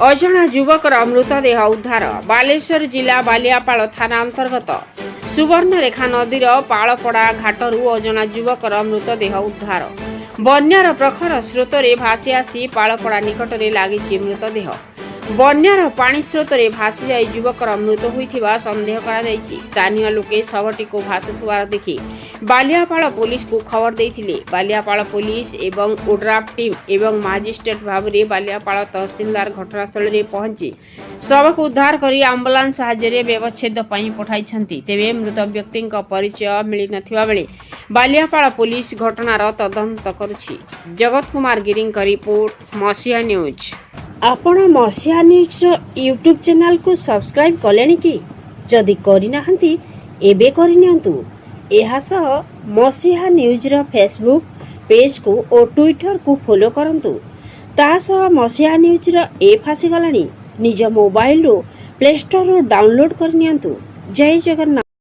अजणा युवकर मृतदेह उद्धार बालेश्वर जिला बालियापाल थाना अंतर्गत सुवर्णरेखा नदीर पालपड़ा घाटरू अजणा युवकर मृतदेह उद्धार बन्यार प्रखर स्रोतरे भासी आसी पालपड़ा निकटरे लागिछि मृतदेह बन्यार पानी स्रोतरे भासी जाई युवकर मृत होइथिबा संदेह करा जायछि। स्थानीय लोके शवटी को भासुथुवार देखि बालियापाल पुलिस को खबर देइथिले। बालियापाल पुलिस एवं ओड्राफ टीम एवं मजिस्ट्रेट भावरे बालियापाल तहसीलदार घटनास्थल रे पहुंची शव को उद्धार करी आम्बुलांस साहाय्य व्यवच्छेद पई पठाइछंती। तेबे मृत व्यक्ति परिचय मिली नथिबा बेले बालियापाल पुलिस घटनार तदंत करुछि। जगत कुमार गिरी का रिपोर्ट मसिया न्यूज। आपण मसिया न्यूज यूट्यूब चैनल को सब्सक्राइब कलेनी कि जदि करिनाहंती एबे करिनियंतु। एहा सह मसिया न्यूज रो फेसबुक पेज को और ट्विटर को फॉलो करंतु। ता सह मसिया न्यूज रो ऐप आसी गलानी निज मोबाइल रो प्ले स्टोर रो डाउनलोड करनियंतु। जय जगन्नाथ।